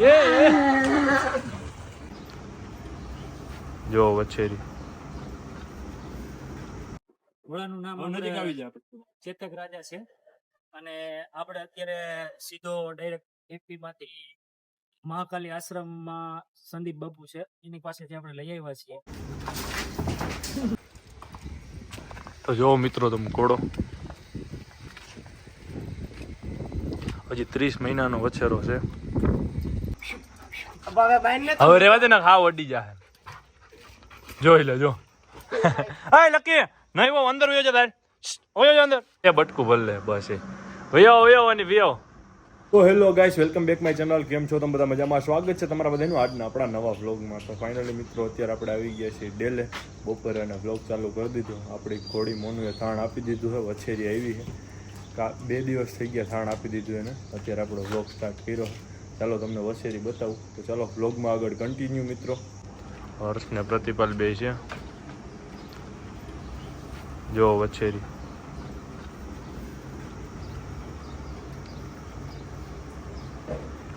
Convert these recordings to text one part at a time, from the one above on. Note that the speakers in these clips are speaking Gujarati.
જો વછેરી ઘોડાનું નામ નજીક આવી જાય ચેતક રાજા છે અને આપણે અત્યારે સીધો ડાયરેક્ટ એમપી માંથી મહાકાલી આશ્રમમાં સંદીપ બાપુ છે એની પાસેથી આપણે લઈ આવ્યા છીએ. તો જો મિત્રો તમે ઘોડો હજી 30 મહિનાનો વછેરો છે. હવે રેવા દે ને ખાવ અડી જાય. જોઈ લે જો. હાય લકી નહીં વો અંદર વયો જા ઓયો અંદર એ બટકું ભર લે બસ એ વયો અને વયો. તો hello guys, welcome back my channel. કેમ છો તમે બધા? મજામાં? સ્વાગત છે તમારા બધાનું આજના આપણા નવા વ્લોગમાં. તો ફાઇનલી મિત્રો અત્યારે આપણે આવી ગયા છીએ ડેલે બપોરે અને વ્લોગ ચાલુ કરી દીધો. આપણી ઘોડી મોનુએ થાણ આપી દીધું છે. વછેરી આવી છે 2 દિવસ થઈ ગયા થાણ આપી દીધું એને. અત્યારે આપણો વ્લોગ સ્ટાર્ટ કર્યો. ચાલો તમને વછેરી બતાવું. તો ચાલો વ્લોગમાં આગળ કન્ટિન્યુ મિત્રો. હર્ષ ને પ્રતિપાલ બે છે. જો વછેરી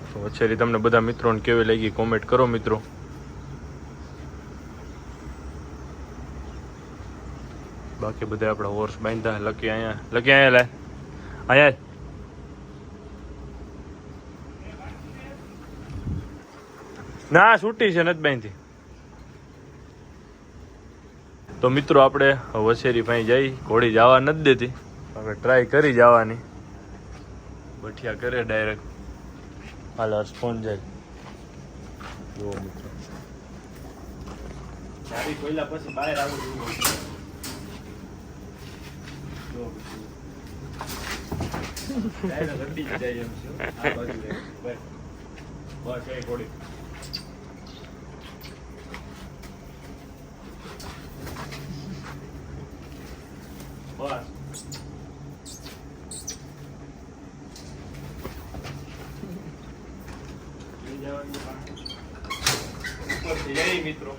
તો વછેરી તમને બધા મિત્રોને કેવી લાગી કોમેન્ટ કરો મિત્રો. બાકી બધા આપણા હોર્સ બાંધ્યા. લકી અહીંયા લે અહીંયા ના છૂટી છે નથી બાંધી. તો મિત્રો આપણે વછેરી ભાઈ જઈ ઘોડી જવા નથી દેતી. હવે ટ્રાય કરી જવાની. બઠિયા કરે ડાયરેક્ટ હાલ સ્પોન જાય. જો મિત્રો ચારી કોઈલા પછી બહાર આવું જો ડાયરેક્ટ રડી જાય એમ છે. આ બાજુ બસ એ ઘોડી બસ મિત્રો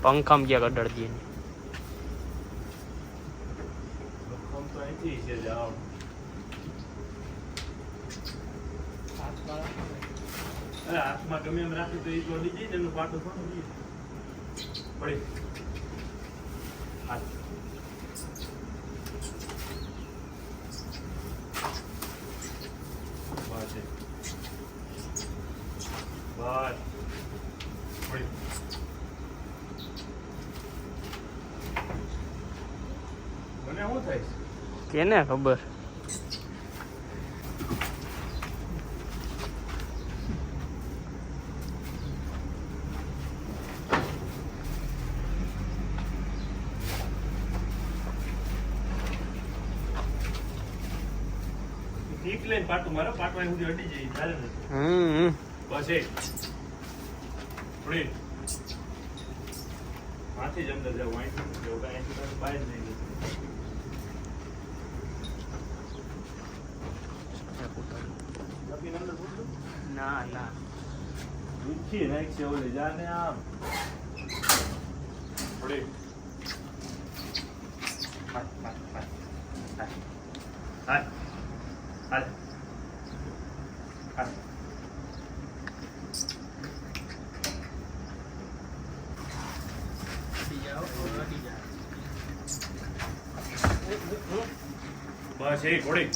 पंखम क्या कर डर दिए हम तो અહીંથી છે જાવ અરે હાથમાં ગમે એમ રાખી તો એ તો અડી જાય ને એનું પાટું પણ પડી હાથ બસ પડી મને શું થાય केने खबर ઠીક લઈને પાટું મારો પાટવા સુધી અડી જાય ચાલે ને બસ એ થોડી માથી જ અંદર જાવ અહીંથી જવું અહીંથી બહાર નહીં ना ना ઊંચી નાખ છે ઓલી જાને આમ થોડી હાય બસ એ ઘોડી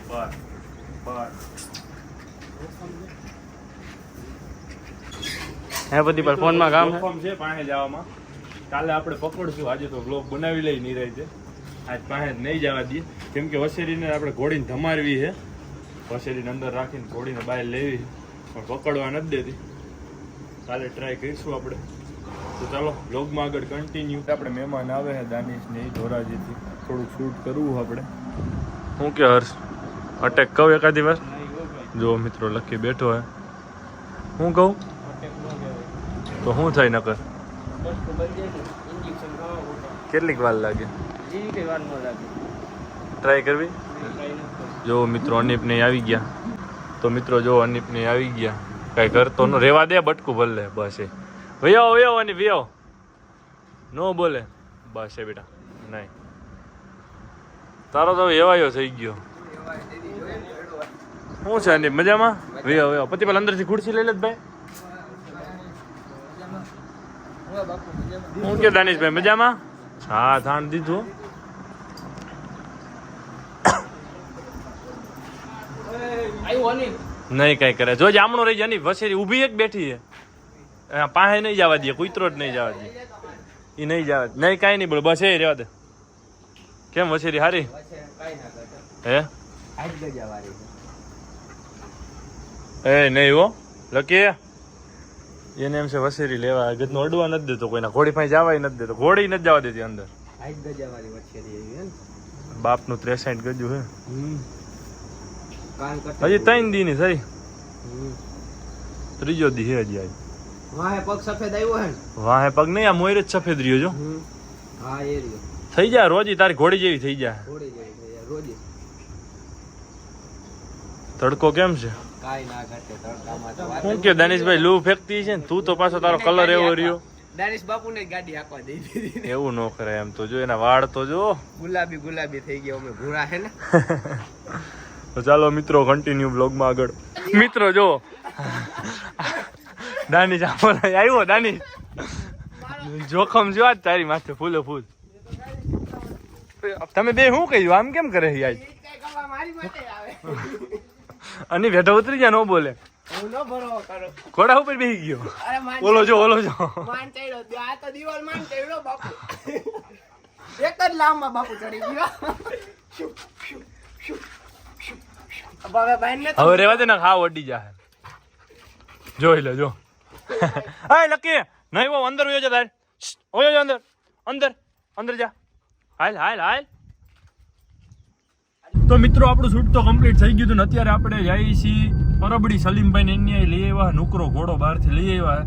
બસ है बધી પર ફોન માં કામ છે પાસે જવામાં. કાલે આપણે પકડશું. આજે તો વ્લોગ બનાવી લઈ નહીં રહી છે. આજ પાસે નહીં જવા દઈએ કેમ કે વછેરીને આપણે ઘોડીને ધમારવી છે. વછેરીને અંદર રાખીને ઘોડીને બહાર લેવી પણ પકડવા નથી દેતી. કાલે ટ્રાય કરીશું આપણે. તો ચાલો વ્લોગમાં આગળ કન્ટિન્યુ. આપણે મહેમાન આવે છે દાનિશ ને એ ધોરાજીથી થોડુંક શૂટ કરવું આપણે. શું કે હર્ષ અટેક કહું એકાદી વાર? જો મિત્રો લકી બેઠો હે. હું કહું તો શું થાય નકર? કેટલીક વાર લાગે? ટ્રાય કરવી. જો મિત્રો અનિપ ને આવી ગયા. તો મિત્રો જો અનિપ ને આવી ગયા. કઈ કરતો ન રેવા દે બટકું ભર લે બસ એ વયો અને વયો નો બોલે બસ એ બેટા નહીં તારો તો એવાયો થઈ ગયો શું છે આની મજામાં વેવ વેવ પતિ પેલા અંદરથી ખુરશી લઈ લે ભાઈ હું કે દાનિશભાઈ મજામાં હા થાણ દીધું નહીં કઈ કરે જો જામણો રહી જાય વસેરી ઊભી એક બેઠી છે પાસે નહીં જવા દે કૂતરો જ નહીં જવા દે એ નહીં જવા દે નહીં કાંઈ નહીં બોલો બસ એ રહેવા દે કેમ વસેરી હારી હે એ નહીં હો લકી એને એમ છે વસેરી લેવા ગતનું અડવા નથી દેતો કોઈના ઘોડી પાસે જવાય નથી દેતો ઘોડી નથી જવા દેતી અંદર બાપનું 63 ગજુ હે હજી 3 દી ની થઈ ત્રીજો દી હે હજી આજ વાહે પગ સફેદ આવ્યો હે વાહે પગ નહીં આ મોયર જ સફેદ રહ્યો જો હા એ રહ્યો થઈ જાય રોજી તારી ઘોડી જેવી થઈ જાય ઘોડી જાય રોજી તડકો કેમ છે કાઈ ના ઘટે તડકામાં તો હું કે દાનિશભાઈ લૂ ફેંકતી છે ને તું તો પાછો તારો કલર એવો રહ્યો દાનિશ બાપુને ગાડી આખવા દઈ દીધી એવું ન કરે એમ તો જો એના વાળ તો જો ગુલાબી થઈ ગયા અમે ભૂરા હે ને તો ચાલો મિત્રો કન્ટિન્યુ બ્લોગમાં આગળ મિત્રો જો દાનિશ આવ્યો દાનિશ જોખમ જો આજ તારી માથે ફૂલે ફૂલ તમે બે શું કહ્યું આમ કેમ કરે આજ અને બેઠો ઉતરી જા નો બોલે ઘોડા ઉપર બેસી ગયો ઓલો જો એક જ લાંબા બાપુ ચડી ગયો હવે રેવા દે ને ખાવ અડી જા જોઈ લે જો હા લકી નહીં વો અંદર હોયો જા તાર હોયો જા અંદર અંદર અંદર જા હાલ હાલ હાલ તો મિત્રો આપણું શૂટ તો કમ્પ્લીટ થઈ ગયું હતું ને અત્યારે આપણે જઈએ છીએ પરબડી સલીમભાઈ ને એની લઈ આવ્યા નુકરો ઘોડો બહારથી લઈ આવ્યા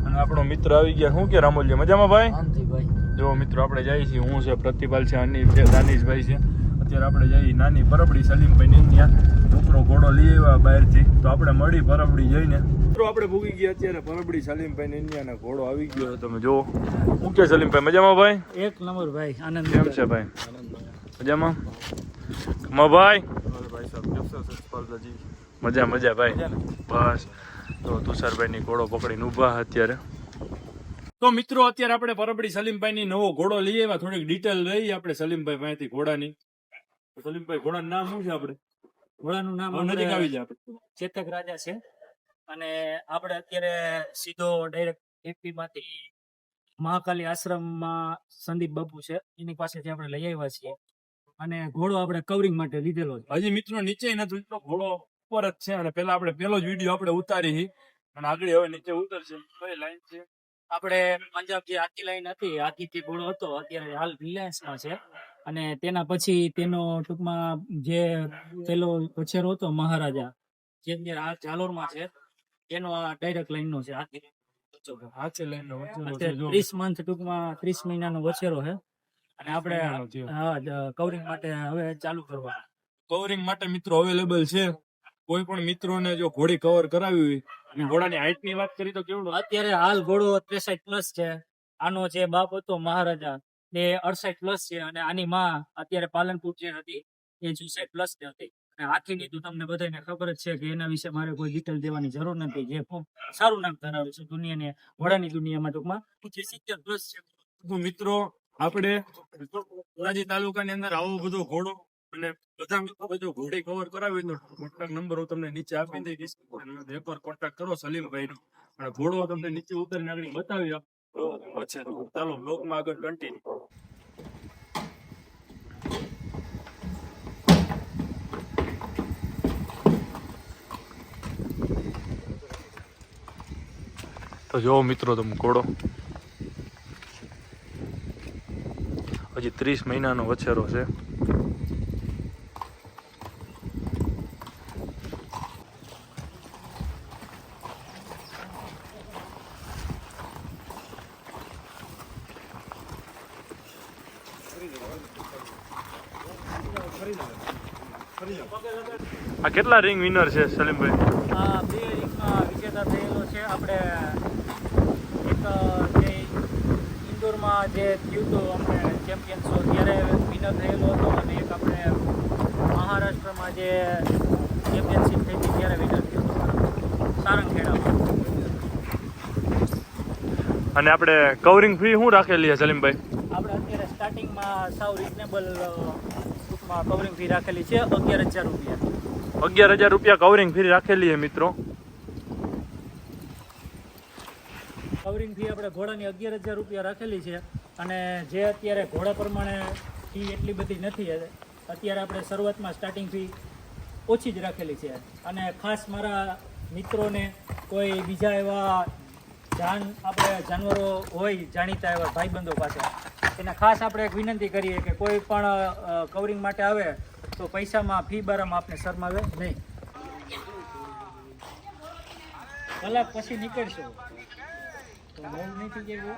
અને આપણો મિત્ર આવી ગયા શું કે રામોલિયા મજામાં ભાઈ જો મિત્રો આપણે જઈએ છીએ હું છે પ્રતિપાલ છે અની છે દાનિશભાઈ છે અત્યારે આપણે જઈએ નાની પરબડી સલીમભાઈ ને ત્યાં નુકરો ઘોડો લઈ આવ્યા બહારથી તો આપણે મળી પરબડી જઈને મિત્રો આપણે ભૂગી ગયા અત્યારે પરબડી સલીમભાઈ ને એની ઘોડો આવી ગયો તમે જો શું કે સલીમભાઈ મજામાં ભાઈ એક નંબર ભાઈ આનંદ કેમ છે ભાઈ મજામાં ભાઈ મજા મજા ભાઈ બસ તો તુષારભાઈ ની ઘોડો પકડીને ઉભા અત્યારે તો મિત્રો અત્યારે આપણે પરબડી સલીમભાઈ ની નવો ઘોડો લઈ આવ્યા થોડીક ડિટેલ લઈ આપણે સલીમભાઈ પાસેથી ઘોડાની સલીમભાઈ ઘોડાનું નામ શું છે આપણે ઘોડાનું નામ નજીક આવી જાય આપણે ચેતક રાજા છે અને આપણે અત્યારે સીધો ડાયરેક્ટ એમપી માંથી મહાકાલી આશ્રમમાં સંદીપ બાપુ છે એની પાસેથી આપણે લઈ આવ્યા છીએ અને ઘોડો આપણે કવરિંગ માટે લીધેલો છે હજી મિત્રો નીચે નથી એટલો ઘોડો ઉપર જ છે અને પેલા આપણે પેલો જ વિડીયો આપણે ઉતારી અને આગળ હવે નીચે ઉતરશે કઈ લાઈન છે આપણે પંજાબ જે આખી લાઈન હતી આખી ઘોડો હતો અત્યારે હાલ રિલાયન્સમાં છે અને તેના પછી તેનો ટૂંકમાં જે પેલો વછેરો હતો મહારાજા જે આ જાલોરમાં છે એનો આ ડાયરેક્ટ લાઈન નો છે હાથે લાઈન નો 30 મંથ ટૂંકમાં 30 મહિનાનો વછેરો છે અને આપણે કવરિંગ માટે હવે ચાલુ કરવા કવરિંગ માટે મિત્રો અવેલેબલ છે કોઈ પણ મિત્રોને જો ઘોડી કવર કરાવી હોય અને ઘોડાની હાઈટ ની વાત કરી તો કેવડો અત્યારે હાલ ઘોડો 63+ છે આનો જે બાપ હતો મહારાજા એ 68+ છે અને આની માં અત્યારે પાલનપુર જે હતી એ 64+ ની હતી અને હાથીની તો તમને બધાને ખબર જ છે કે એના વિશે મારે કોઈ ડિટેલ દેવાની જરૂર નથી જે ખૂબ સારું નામ ધરાવે છે દુનિયાને ઘોડાની દુનિયામાં ટૂંકમાં 70+ છે તો મિત્રો આપણે ધોરાજી તાલુકાની અંદર આવો બધો ઘોડો અને બધા મિત્રો બધો ઘોડી કવર કરાવી તો કોન્ટેક્ટ નંબર હું તમને નીચે આપી દઈશ એકવાર કોન્ટેક્ટ કરો સલીમભાઈ નો અને ઘોડો તમને નીચે ઉતરીને આગળ બતાવી આપો અચ્છા ચાલો બ્લોગમાં આગળ કન્ટિન્યુ તો જો મિત્રો તમે ઘોડો હજી 30 મહિનાનો વછેરો છે આ કેટલા રિંગ વિનર છે સલીમભાઈ આ 2 રિંગમાં વિજેતા થયેલો છે આપણે એક જે ઇન્દોરમાં મહારાષ્ટ્રમાં જે થયું હતું આપણે ચેમ્પિયન શો ત્યારે વિનર થયેલો હતો અને એક આપણે મહારાષ્ટ્રમાં જે ચેમ્પિયનશિપ થઈ હતી ત્યારે વિનર થયો હતો સારંગખેડામાં. અને આપણે કવરિંગ ફી શું રાખેલી છે સલીમભાઈ? આપણે અત્યારે સ્ટાર્ટિંગમાં સાવ રિઝનેબલ ટૂંકમાં કવરિંગ ફી રાખેલી છે 11,000 રૂપિયા. 11,000 રૂપિયા કવરિંગ ફી રાખેલી છે મિત્રો. કવરિંગ ફી આપણે ઘોડાની 11,000 રૂપિયા રાખેલી છે અને જે અત્યારે ઘોડા પ્રમાણે ફી એટલી બધી નથી. અત્યારે આપણે શરૂઆતમાં સ્ટાર્ટિંગ ફી ઓછી જ રાખેલી છે. અને ખાસ મારા મિત્રોને કોઈ બીજા એવા જાનવરો હોય જાણીતા એવા ભાઈબંધો પાસે એને ખાસ આપણે એક વિનંતી કરીએ કે કોઈ પણ કવરિંગ માટે આવે તો પૈસામાં ફી બારામાં આપણે શરમાવે નહીં. કલાક પછી નીકળશું તો મોલ નહીં થઈ જાય.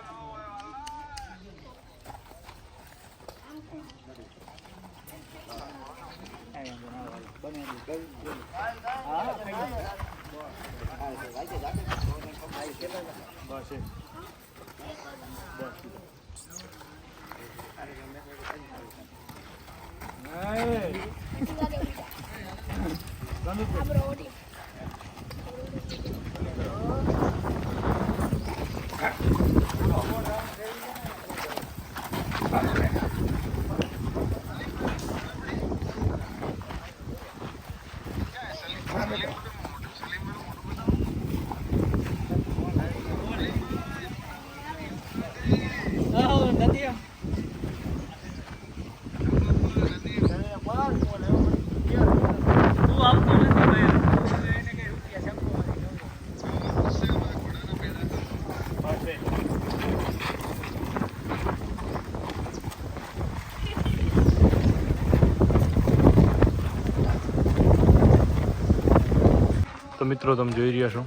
તો મિત્રો તમે જોઈ રહ્યા છો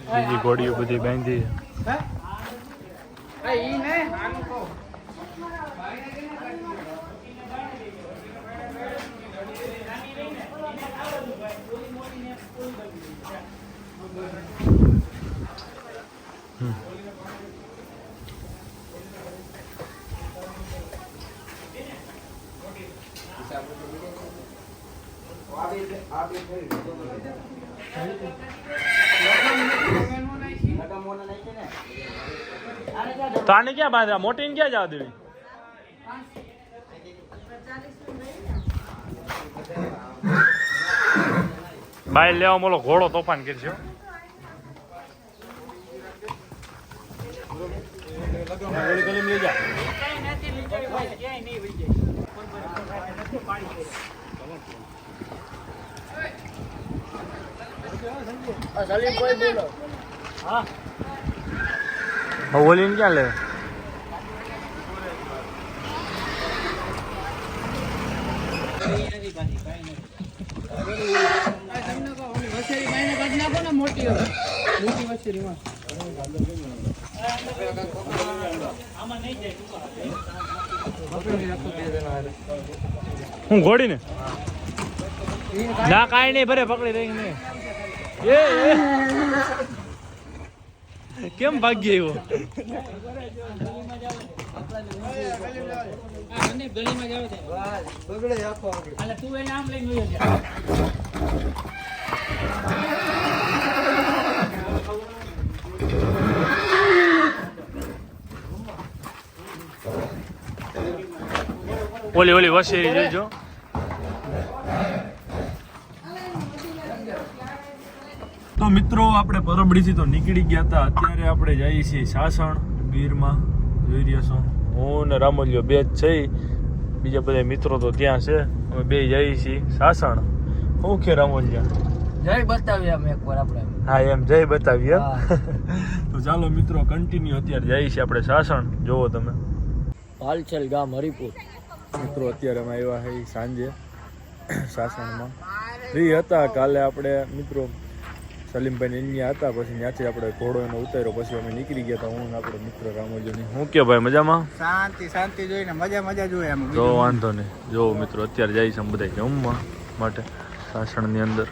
બીજી ઘોડીઓ બધી બાંધી છે. તો આને ક્યાં બાંધ્યા? મોટીને ક્યાં જવા દેવી? બાય લેવા મોલો ઘોડો તોફાન કરશે. ઓલીને ક્યાં લે? હું ઘોડી ને ના કાંઈ નહીં ભરે પકડી રહી ને કેમ ભાગ્ય એવો? ઓલી ઓલી વસેરી જોઈજો. તો મિત્રો આપણે પરબડીથી તો નીકળી ગયા હતા. અત્યારે આપણે જઈએ છીએ સાસણ ગીરમાં. જોઈ રહ્યા છો હું ને રામોલિયો બે જ છે, બીજા બધા મિત્રો તો ત્યાં છે. અમે બે જઈએ છીએ સાસણ. શું કે રામોલિયા? જય બતાવીએ અમે એકવાર આપણે. હા એમ જય બતાવીએ. તો ચાલો મિત્રો કન્ટિન્યુ અત્યારે જઈએ છીએ આપણે સાસણ. જોવો તમે હાલચલ ગામ હરિપુર. મિત્રો અત્યારે અમે આવ્યા છે સાંજે સાસણમાં. ફ્રી હતા કાલે આપણે મિત્રો સલીમભાઈ અહીંયા હતા, પછી ત્યાંથી આપણે ઘોડો એનો ઉતાર્યો, પછી અમે નીકળી ગયા હતા હું ને આપણો મિત્ર રામોજીની. હું કે ભાઈ મજામાં? શાંતિ શાંતિ જોઈને મજા જોઈએ એમ. જો વાંધો નહીં. જો મિત્રો અત્યારે જાય છે બધા જમવા માટે સાસણની અંદર.